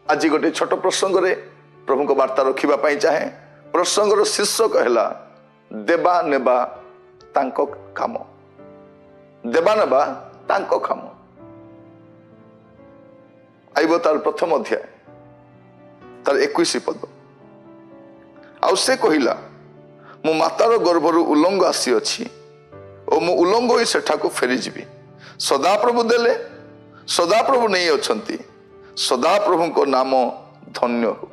आज गोटे छोट प्रसंग रे प्रभु को वार्ता रखा चाहे। प्रसंगर शीर्षक है देवा नेबा तांको काम। देवा नेबा तांको काम। आइब तार प्रथम अध्याय तार 21 पद। आउ से कहिला मु मातार गर्भर उलंग आसी अच्छी और मु उलंग ही सेठाकू फेरी जीवी। सदाप्रभु देले सदाप्रभु नहीं अछंती। सदाप्रभु को नाम धन्य हो।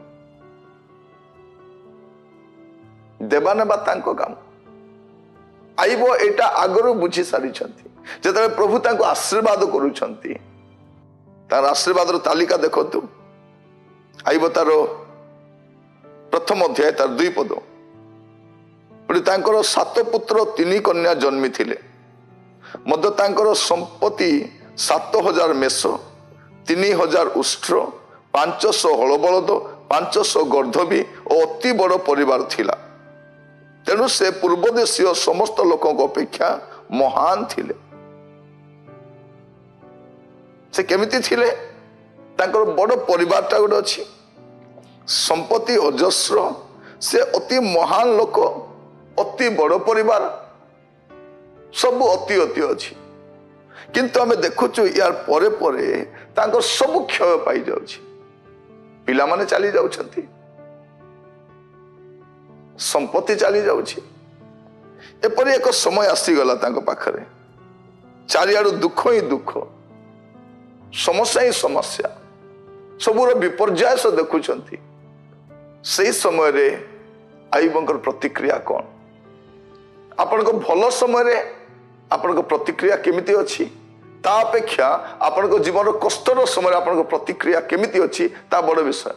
देवा नेबा तांको काम। आइब एटा आगरू बुझी सारी जते प्रभु तांको आशीर्वाद करूछंती तार आशीर्वाद तालिका देखतु। आइब तार प्रथम अध्याय तार 2 पद। तांकर 7 पुत्र 3 कन्या जन्मी थिले। मध्य तांकर संपत्ति 7000 मेष, 3000 उष्ट्र, 500 हलबलद, 500 गर्धवी और अति बड़ परिवार थिला। तेणु से पूर्वदेशीय समस्त लोकों अपेक्षा महान थिले। से केमिति थिले? तांकर बड़ परिवारटा गोटे अछि, संपत्ति अजस्र, से अति महान लोक, अति बड़ परिवार, सब अति अति अछि। किंतु आमे देखुछु यार परे परे तांकर सब क्षय पाई जाउछि। पिला माने चली जाउछंती, संपत्ति चली जाउछि। एपरि एक समय आसी गला तांको पाखरे। चारियाडू दुख ही दुख, समस्या ही समस्या, सबुर विपर्याय से देखुछंती। से समय रे आइबंकर प्रतिक्रिया कौन? आपण को भल समय रे आपण को प्रतिक्रिया केमिति अछि ता अपेक्षा आपण को जीवन कष्टर समय आपण को प्रतिक्रिया केमिति अछि ता बड़ विषय।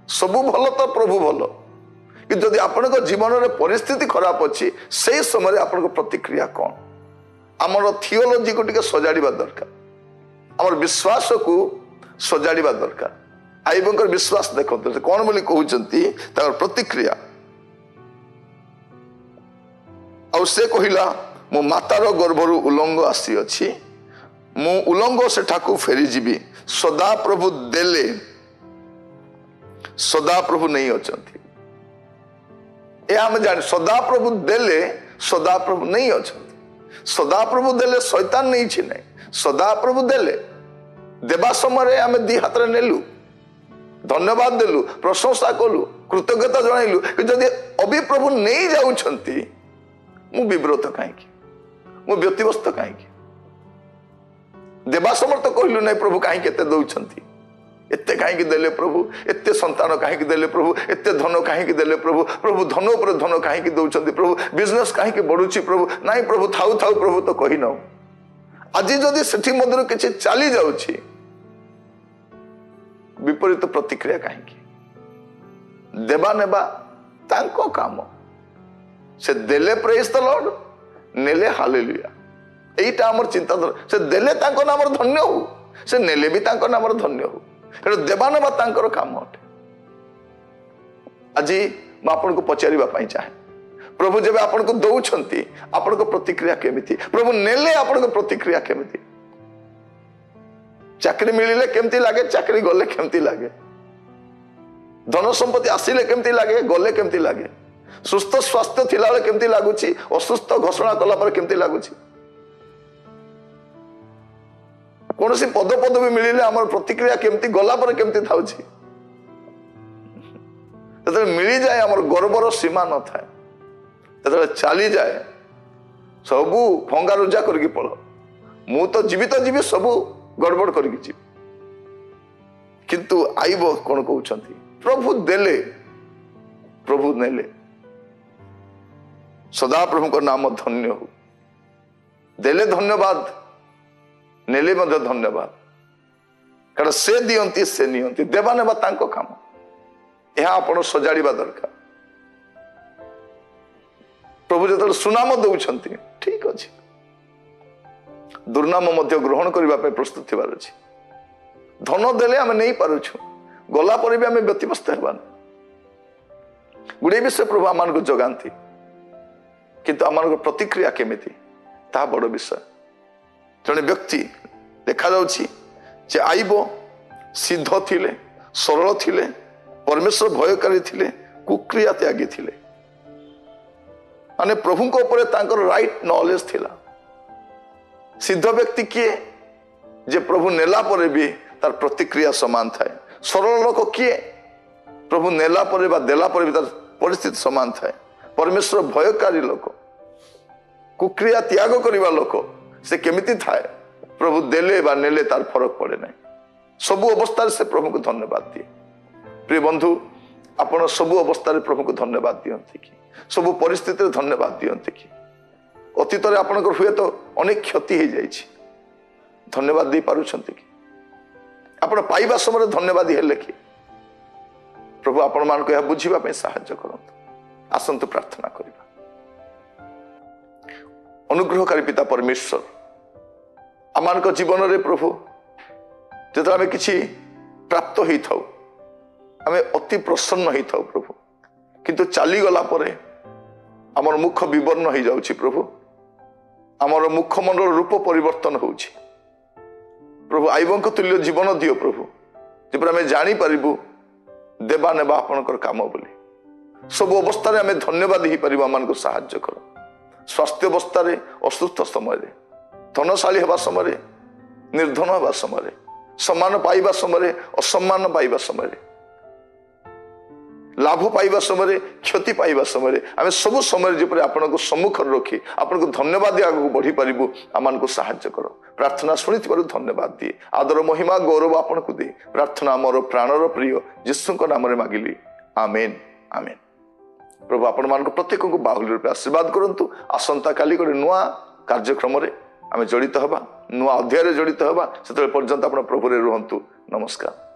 सबु भल तो प्रभु भल, कि जदि आपण को जीवन रे परिस्थिति खराब अछि से समय रे आपण को प्रतिक्रिया कौन? हमर थियोलॉजी को टिके सजाड़िबा दरकार, हमर विश्वास को सजाड़िबा दरकार। आइबंकर विश्वास देखते से कौन बोली कहउचंती तार प्रतिक्रिया। और से कहिला मो मातार गर्भरु उलंग आसी अछि, मु उलंग सेठाकू फेरी जीवी। सदा प्रभु देले सदा प्रभु नहीं अछंती। ए हम जान सदा प्रभु देले सदा प्रभु नहीं अछंती। सदा प्रभु देले शैतान नहीं छिने। सदा प्रभु देले देवा समय आम दी हाथ नेलु, धन्यवाद देलु, प्रशंसा कलु, कृतज्ञता जणाइलु। जदि अभी प्रभु नहीं जाउछंती मु विव्रत कहीं, मु व्यतिव्यस्त कहीं? देवा समर्थ कहलु नहीं प्रभु कहीं केते दउछंती, एते कहीं देले प्रभु, एते संतान कहीं देले प्रभु, एते धन कहीं देले प्रभु, प्रभु धन पर धन कहीं दउछंती प्रभु, बिजनेस कहीं बढ़ुची प्रभु, नहीं प्रभु थाउ थाउ प्रभु तो कही न। आज जदि सेठी मध्य किछि चली जाउछि विपरीत प्रतिक्रिया कहीं? देवा नेबा तांको काम। से देले प्रेज द लॉर्ड, नेले हालेलुया। एटा हमर चिंताधारा। से देले तांको नाम धन्य हो, से नेले भी तांको नाम धन्य हो। कारण देवा नेबा तांकर काम अटे। आज मैं आपन को पचारिबा पई चाहे, प्रभु जेबे आपन को दउछंती आपन को प्रतिक्रिया केमिति? प्रभु नेले आपन को प्रतिक्रिया केमिति? चाकरी मिलिले केमती लागे, चाकरी गले केमती लागे, धन संपत्ति आसिले केमती लागे, गले केमती लागे, सुस्थ स्वास्थ्य थिला बेले केमती लागुची, असुस्थ घोषणा कला पर केमती लागुची। कोनोसी पद पदवी मिलिले हमर प्रतिक्रिया केमती, गला पर केमती थाउची? जते मिली जाए हमर गर्वर सीमा न थाए, जते चली जाए सबू भंगा रुजा करके पळ, मु तो जीवित जीवी सबू गड़बड़ करके जीव। किंतु आइब कौन कहउछंती प्रभु देले प्रभु नेले। सदा प्रभु को नाम धन्य हो। देले धन्यवाद, नेले मध्य धन्यवाद। कारण से दियंती से नियंती। देवा नेबा तांको काम। यह आपण सजाड़िबा दरकार। प्रभु जतल सुनाम दउछंती ठीक अछि, दुर्नाम मध्य ग्रहण करने प्रस्तुत थिबार अछि। धन देले आमे नहीं पारुछु, गला पर भी आमे व्यतिव्यस्त हेबान। गुड़े विषय प्रभु आमान को जगांती, किंतु आमान को प्रतिक्रिया केमिति ता बड़ विषय। जने व्यक्ति देखा जाउछि जे आइबो सिद्ध थिले, ସରଳ ଥିଲେ, ପରମେଶ୍ୱର ଭୟକାରୀ ଥିଲେ, କୁକ୍ରିୟା ତ୍ୟାଗୀ ଥିଲେ। ମାନେ ପ୍ରଭୁଙ୍କ ଉପରେ ତାଙ୍କର ରାଇଟ୍ ନଲେଜ ଥିଲା। ସିଦ୍ଧ ବ୍ୟକ୍ତି କିଏ? ଯେ ପ୍ରଭୁ ନେଲା ପରେ ବି ତାର ପ୍ରତିକ୍ରିୟା ସମାନ ଥାଏ। ସରଳ ଲୋକ କିଏ? ପ୍ରଭୁ ନେଲା ପରେ ବା ଦେଲା ପରେ ବି ତାର ପରିସ୍ଥିତି ସମାନ ଥାଏ। ପରମେଶ୍ୱର ଭୟକାରୀ ଲୋକ, କୁକ୍ରିୟା ତ୍ୟାଗ କରିବା ଲୋକ ସେ କେମିତି ଥାଏ? ପ୍ରଭୁ ଦେଲେ ବା ନେଲେ ତାର ଫରକ ପଡେ ନାହିଁ। ସବୁ ଅବସ୍ଥାରେ ସେ ପ୍ରଭୁଙ୍କୁ ଧନ୍ୟବାଦ ଦିଏ। ପ୍ରିୟ ବନ୍ଧୁ, ଆପଣ ସବୁ ଅବସ୍ଥାରେ ପ୍ରଭୁଙ୍କୁ ଧନ୍ୟବାଦ ଦିଅନ୍ତି କି? ସବୁ ପରିସ୍ଥିତିରେ ଧନ୍ୟବାଦ ଦିଅନ୍ତି କି? ଅତୀତରେ ଆପଣଙ୍କର ହୁଏତ ଅନେକ କ୍ଷତି ହେଇଯାଇଛି, ଧନ୍ୟବାଦ ଦେଇପାରୁଛନ୍ତି କି? ଆପଣ ପାଇବା ସମୟରେ ଧନ୍ୟବାଦୀ ହେଲେ କି? ପ୍ରଭୁ ଆପଣମାନଙ୍କୁ ଏହା ବୁଝିବା ପାଇଁ ସାହାଯ୍ୟ କରନ୍ତୁ। ଆସନ୍ତୁ ପ୍ରାର୍ଥନା କରିବା। ଅନୁଗ୍ରହକାରୀ ପିତା ପରମେଶ୍ୱର, ଆମମାନଙ୍କ ଜୀବନରେ ପ୍ରଭୁ ଯେତେବେଳେ ଆମେ କିଛି ପ୍ରାପ୍ତ ହେଇଥାଉ ଆମେ ଅତି ପ୍ରସନ୍ନ ହେଇଥାଉ ପ୍ରଭୁ, କିନ୍ତୁ ଚାଲିଗଲା ପରେ ଆମର ମୁଖ ବିବର୍ଣ୍ଣ ହେଇଯାଉଛି ପ୍ରଭୁ। ଆମର ମୁଖମଣ୍ଡଳ ରୂପ ପରିବର୍ତ୍ତନ ହେଉଛି। ପ୍ରଭୁ ଆଇବଙ୍କ ତୁଲ୍ୟ ଜୀବନ ଦିଅ ପ୍ରଭୁ, ଯେପରି ଆମେ ଜାଣିପାରିବୁ ଦେବା ନେବା ଆପଣଙ୍କର କାମ ବୋଲି। ସବୁ ଅବସ୍ଥାରେ ଆମେ ଧନ୍ୟବାଦ ହେଇପାରିବୁ। ଆମମାନଙ୍କୁ ସାହାଯ୍ୟ କର। ସ୍ୱାସ୍ଥ୍ୟ ଅବସ୍ଥାରେ, ଅସୁସ୍ଥ ସମୟରେ, ଧନଶାଳୀ ହେବା ସମୟରେ, ନିର୍ଧନ ହେବା ସମୟରେ, ସମ୍ମାନ ପାଇବା ସମୟରେ, ଅସମ୍ମାନ ପାଇବା ସମୟରେ, ଲାଭ ପାଇବା ସମୟରେ, କ୍ଷତି ପାଇବା ସମୟରେ, ଆମେ ସବୁ ସମୟରେ ଯେପରି ଆପଣଙ୍କୁ ସମ୍ମୁଖରେ ରଖି ଆପଣଙ୍କୁ ଧନ୍ୟବାଦ ଦେଇ ଆଗକୁ ବଢ଼ିପାରିବୁ ଆମମାନଙ୍କୁ ସାହାଯ୍ୟ କର। ପ୍ରାର୍ଥନା ଶୁଣିଥିବାରୁ ଧନ୍ୟବାଦ ଦିଏ। ଆଦର ମହିମା ଗୌରବ ଆପଣଙ୍କୁ ଦେଇ ପ୍ରାର୍ଥନା ମୋର ପ୍ରାଣର ପ୍ରିୟ ଯୀଶୁଙ୍କ ନାମରେ ମାଗିଲି, ଆମେନ୍ ଆମେନ୍। ପ୍ରଭୁ ଆପଣମାନଙ୍କୁ ପ୍ରତ୍ୟେକଙ୍କୁ ବାହୁଲ୍ୟ ରୂପେ ଆଶୀର୍ବାଦ କରନ୍ତୁ। ଆସନ୍ତାକାଲି ଗୋଟେ ନୂଆ କାର୍ଯ୍ୟକ୍ରମରେ ଆମେ ଜଡ଼ିତ ହେବା, ନୂଆ ଅଧ୍ୟାୟରେ ଜଡ଼ିତ ହେବା। ସେତେବେଳେ ପର୍ଯ୍ୟନ୍ତ ଆପଣ ପ୍ରଭୁରେ ରୁହନ୍ତୁ। ନମସ୍କାର।